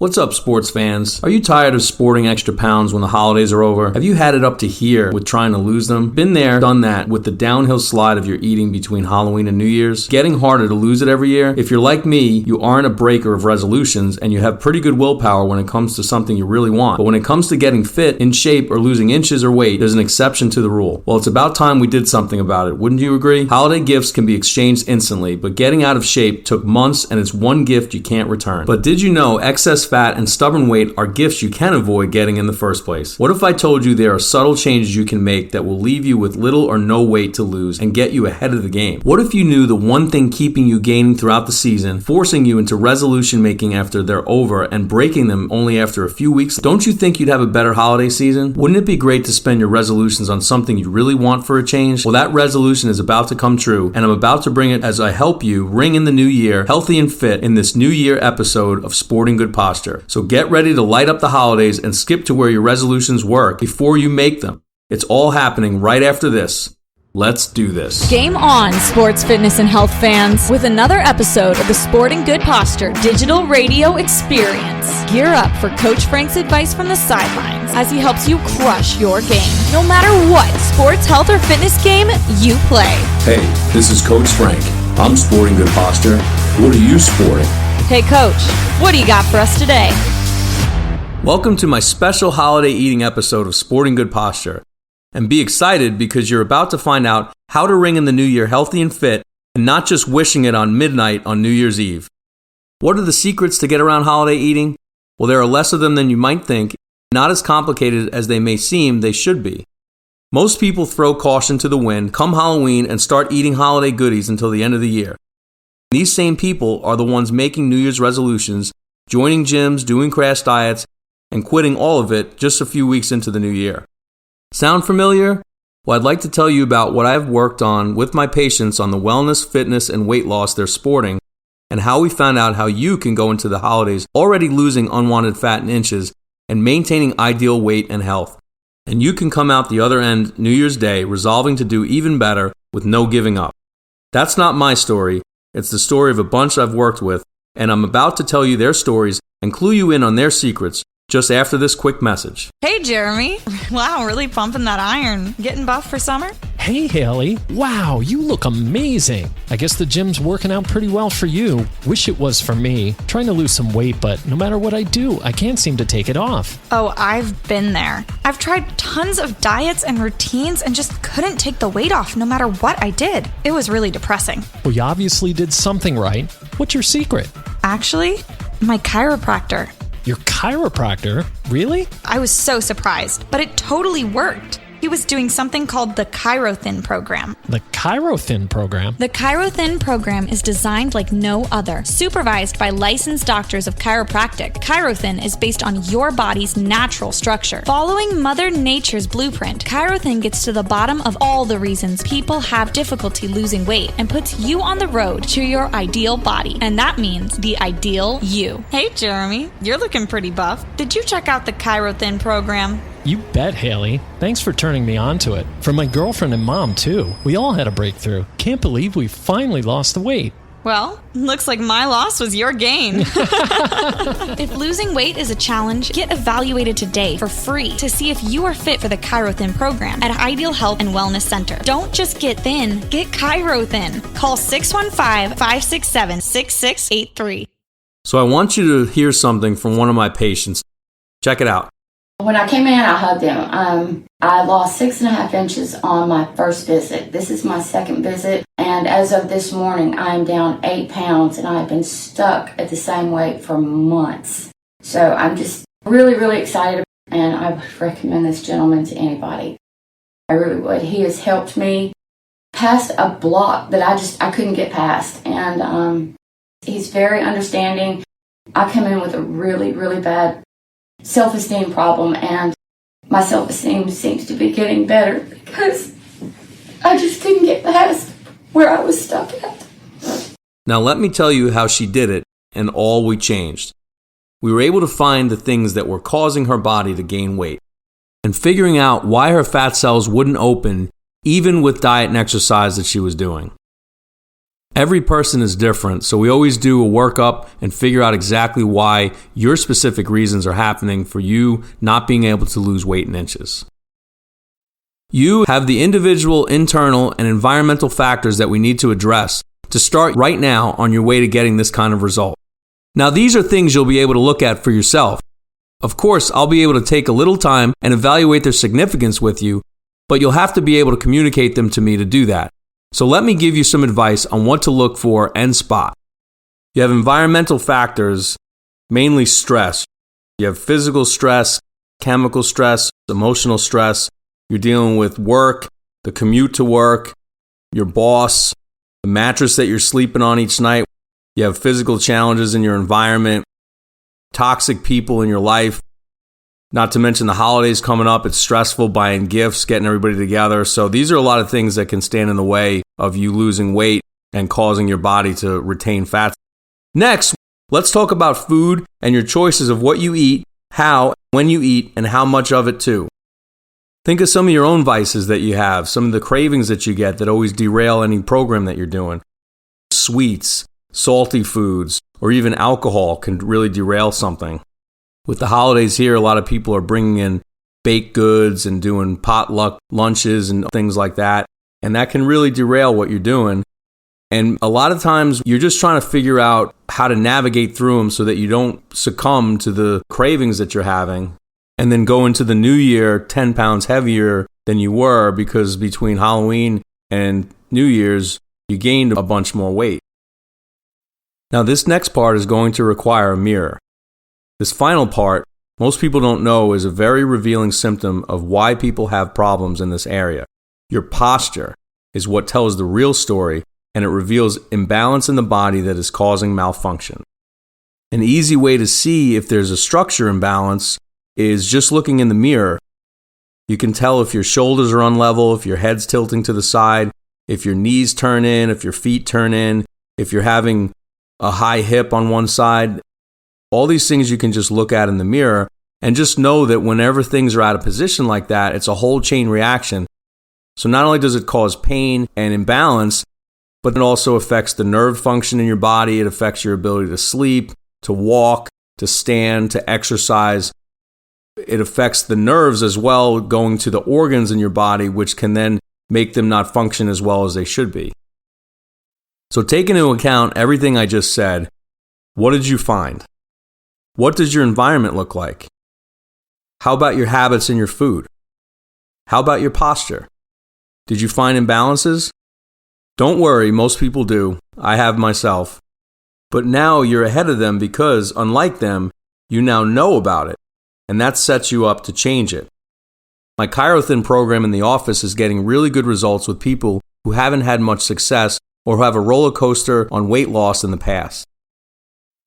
What's up, sports fans? Are you tired of sporting extra pounds when the holidays are over? Have you had it up to here with trying to lose them? Been there, done that with the downhill slide of your eating between Halloween and New Year's? Getting harder to lose it every year? If you're like me, you aren't a breaker of resolutions and you have pretty good willpower when it comes to something you really want. But when it comes to getting fit, in shape, or losing inches or weight, there's an exception to the rule. Well, it's about time we did something about it, wouldn't you agree? Holiday gifts can be exchanged instantly, but getting out of shape took months and it's one gift you can't return. But did you know excess fat and stubborn weight are gifts you can avoid getting in the first place? What if I told you there are subtle changes you can make that will leave you with little or no weight to lose and get you ahead of the game? What if you knew the one thing keeping you gaining throughout the season, forcing you into resolution making after they're over and breaking them only after a few weeks? Don't you think you'd have a better holiday season? Wouldn't it be great to spend your resolutions on something you really want for a change? Well, that resolution is about to come true, and I'm about to bring it as I help you ring in the new year healthy and fit in this New Year episode of Sporting Good Posture. So get ready to light up the holidays and skip to where your resolutions work before you make them. It's all happening right after this. Let's do this. Game on, sports, fitness, and health fans, with another episode of the Sporting Good Posture digital radio experience. Gear up for Coach Frank's advice from the sidelines as he helps you crush your game. No matter what sports, health, or fitness game you play. Hey, this is Coach Frank. I'm Sporting Good Posture. What are you sporting? Hey, Coach, what do you got for us today? Welcome to my special holiday eating episode of Sporting Good Posture. And be excited because you're about to find out how to ring in the new year healthy and fit and not just wishing it on midnight on New Year's Eve. What are the secrets to get around holiday eating? Well, there are less of them than you might think, not as complicated as they may seem they should be. Most people throw caution to the wind come Halloween and start eating holiday goodies until the end of the year. These same people are the ones making New Year's resolutions, joining gyms, doing crash diets, and quitting all of it just a few weeks into the new year. Sound familiar? Well, I'd like to tell you about what I've worked on with my patients on the wellness, fitness, and weight loss they're sporting, and how we found out how you can go into the holidays already losing unwanted fat and inches and maintaining ideal weight and health. And you can come out the other end New Year's Day resolving to do even better with no giving up. That's not my story. It's the story of a bunch I've worked with, and I'm about to tell you their stories and clue you in on their secrets just after this quick message. Hey, Jeremy. Wow, really pumping that iron. Getting buff for summer? Hey, Haley. Wow, you look amazing. I guess the gym's working out pretty well for you. Wish it was for me. Trying to lose some weight, but no matter what I do, I can't seem to take it off. Oh, I've been there. I've tried tons of diets and routines and just couldn't take the weight off no matter what I did. It was really depressing. Well, you obviously did something right. What's your secret? Actually, my chiropractor. Your chiropractor? Really? I was so surprised, but it totally worked. He was doing something called the ChiroThin program. The ChiroThin program? The ChiroThin program is designed like no other. Supervised by licensed doctors of chiropractic, ChiroThin is based on your body's natural structure. Following Mother Nature's blueprint, ChiroThin gets to the bottom of all the reasons people have difficulty losing weight and puts you on the road to your ideal body. And that means the ideal you. Hey, Jeremy. You're looking pretty buff. Did you check out the ChiroThin program? You bet, Haley. Thanks for turning me on to it. For my girlfriend and mom, too. We all had a breakthrough. Can't believe we finally lost the weight. Well, looks like my loss was your gain. If losing weight is a challenge, get evaluated today for free to see if you are fit for the ChiroThin program at Ideal Health and Wellness Center. Don't just get thin, get ChiroThin. Call 615-567-6683. So I want you to hear something from one of my patients. Check it out. When I came in, I hugged him. I lost 6.5 inches on my first visit. This is my second visit, and as of this morning, I'm down 8 pounds, and I've been stuck at the same weight for months. So I'm just really, really excited, and I would recommend this gentleman to anybody. I really would. He has helped me past a block that I couldn't get past, and he's very understanding. I come in with a really, really bad self-esteem problem, and my self-esteem seems to be getting better because I just couldn't get past where I was stuck at. Now let me tell you how she did it and all we changed. We were able to find the things that were causing her body to gain weight and figuring out why her fat cells wouldn't open even with diet and exercise that she was doing. Every person is different, so we always do a workup and figure out exactly why your specific reasons are happening for you not being able to lose weight in inches. You have the individual, internal, and environmental factors that we need to address to start right now on your way to getting this kind of result. Now, these are things you'll be able to look at for yourself. Of course, I'll be able to take a little time and evaluate their significance with you, but you'll have to be able to communicate them to me to do that. So let me give you some advice on what to look for and spot. You have environmental factors, mainly stress. You have physical stress, chemical stress, emotional stress. You're dealing with work, the commute to work, your boss, the mattress that you're sleeping on each night. You have physical challenges in your environment, toxic people in your life. Not to mention the holidays coming up. It's stressful buying gifts, getting everybody together. So these are a lot of things that can stand in the way of you losing weight and causing your body to retain fat. Next, let's talk about food and your choices of what you eat, how, when you eat, and how much of it too. Think of some of your own vices that you have, some of the cravings that you get that always derail any program that you're doing. Sweets, salty foods, or even alcohol can really derail something. With the holidays here, a lot of people are bringing in baked goods and doing potluck lunches and things like that. And that can really derail what you're doing. And a lot of times you're just trying to figure out how to navigate through them so that you don't succumb to the cravings that you're having and then go into the new year 10 pounds heavier than you were because between Halloween and New Year's, you gained a bunch more weight. Now, this next part is going to require a mirror. This final part, most people don't know, is a very revealing symptom of why people have problems in this area. Your posture is what tells the real story, and it reveals imbalance in the body that is causing malfunction. An easy way to see if there's a structure imbalance is just looking in the mirror. You can tell if your shoulders are unlevel, if your head's tilting to the side, if your knees turn in, if your feet turn in, if you're having a high hip on one side. All these things you can just look at in the mirror and just know that whenever things are out of position like that, it's a whole chain reaction. So not only does it cause pain and imbalance, but it also affects the nerve function in your body. It affects your ability to sleep, to walk, to stand, to exercise. It affects the nerves as well, going to the organs in your body, which can then make them not function as well as they should be. So take into account everything I just said. What did you find? What does your environment look like? How about your habits and your food? How about your posture? Did you find imbalances? Don't worry, most people do. I have myself. But now you're ahead of them because, unlike them, you now know about it, and that sets you up to change it. My Chirothin program in the office is getting really good results with people who haven't had much success or who have a roller coaster on weight loss in the past.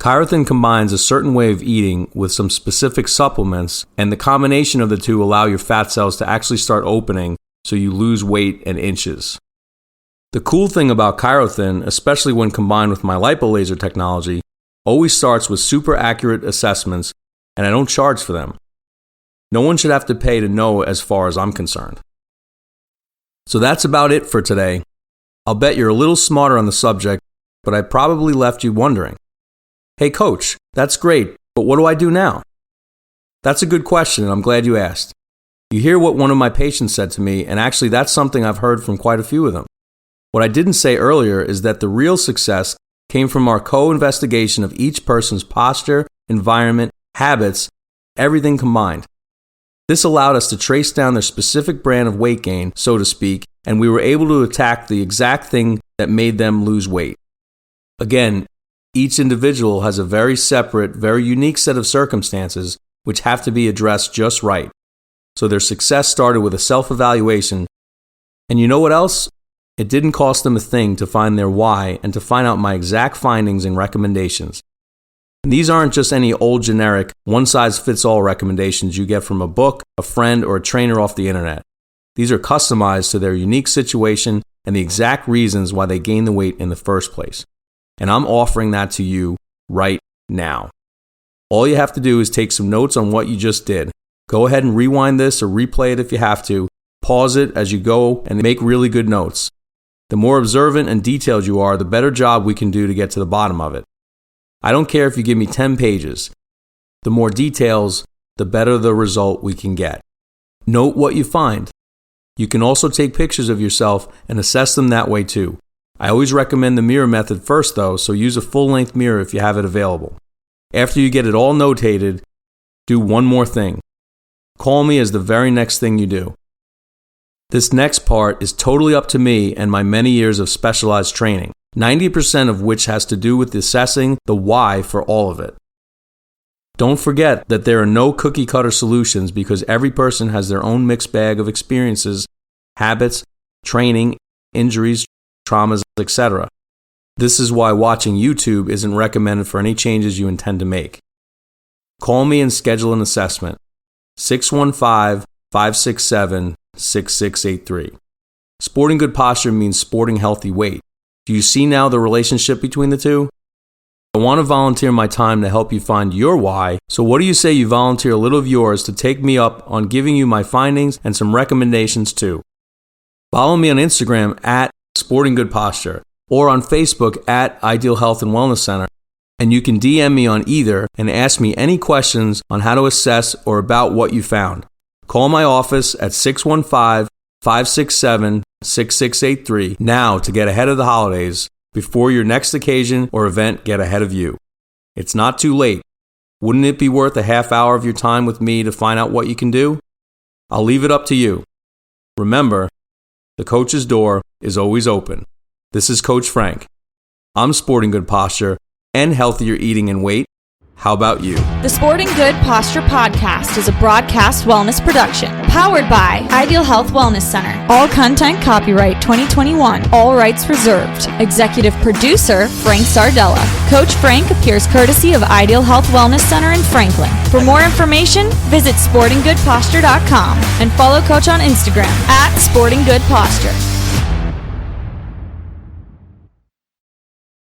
Chirothin combines a certain way of eating with some specific supplements, and the combination of the two allow your fat cells to actually start opening so you lose weight in inches. The cool thing about Chirothin, especially when combined with my lipolaser technology, always starts with super accurate assessments, and I don't charge for them. No one should have to pay to know as far as I'm concerned. So that's about it for today. I'll bet you're a little smarter on the subject, but I probably left you wondering. Hey coach, that's great, but what do I do now? That's a good question, and I'm glad you asked. You hear what one of my patients said to me, and actually that's something I've heard from quite a few of them. What I didn't say earlier is that the real success came from our co-investigation of each person's posture, environment, habits, everything combined. This allowed us to trace down their specific brand of weight gain, so to speak, and we were able to attack the exact thing that made them lose weight. Again, each individual has a very separate, very unique set of circumstances which have to be addressed just right. So their success started with a self-evaluation. And you know what else? It didn't cost them a thing to find their why and to find out my exact findings and recommendations. And these aren't just any old generic, one-size-fits-all recommendations you get from a book, a friend, or a trainer off the internet. These are customized to their unique situation and the exact reasons why they gained the weight in the first place. And I'm offering that to you right now. All you have to do is take some notes on what you just did. Go ahead and rewind this or replay it if you have to. Pause it as you go and make really good notes. The more observant and detailed you are, the better job we can do to get to the bottom of it. I don't care if you give me 10 pages. The more details, the better the result we can get. Note what you find. You can also take pictures of yourself and assess them that way too. I always recommend the mirror method first though, so use a full-length mirror if you have it available. After you get it all notated, do one more thing. Call me as the very next thing you do. This next part is totally up to me and my many years of specialized training, 90% of which has to do with assessing the why for all of it. Don't forget that there are no cookie-cutter solutions because every person has their own mixed bag of experiences, habits, training, injuries, traumas, etc. This is why watching YouTube isn't recommended for any changes you intend to make. Call me and schedule an assessment. 615-567-6683. Sporting good posture means sporting healthy weight. Do you see now the relationship between the two? I want to volunteer my time to help you find your why, so what do you say you volunteer a little of yours to take me up on giving you my findings and some recommendations too? Follow me on Instagram at Sporting Good Posture or on Facebook at Ideal Health and Wellness Center, and you can DM me on either and ask me any questions on how to assess or about what you found. Call my office at 615-567-6683 now to get ahead of the holidays before your next occasion or event get ahead of you. It's not too late. Wouldn't it be worth a half hour of your time with me to find out what you can do? I'll leave it up to you. Remember, the coach's door is always open. This is Coach Frank. I'm sporting good posture and healthier eating and weight. How about you? The Sporting Good Posture Podcast is a broadcast wellness production powered by Ideal Health Wellness Center. All content copyright 2021. All rights reserved. Executive producer Frank Sardella. Coach Frank appears courtesy of Ideal Health Wellness Center in Franklin. For more information, visit sportinggoodposture.com and follow Coach on Instagram at Sporting Good Posture.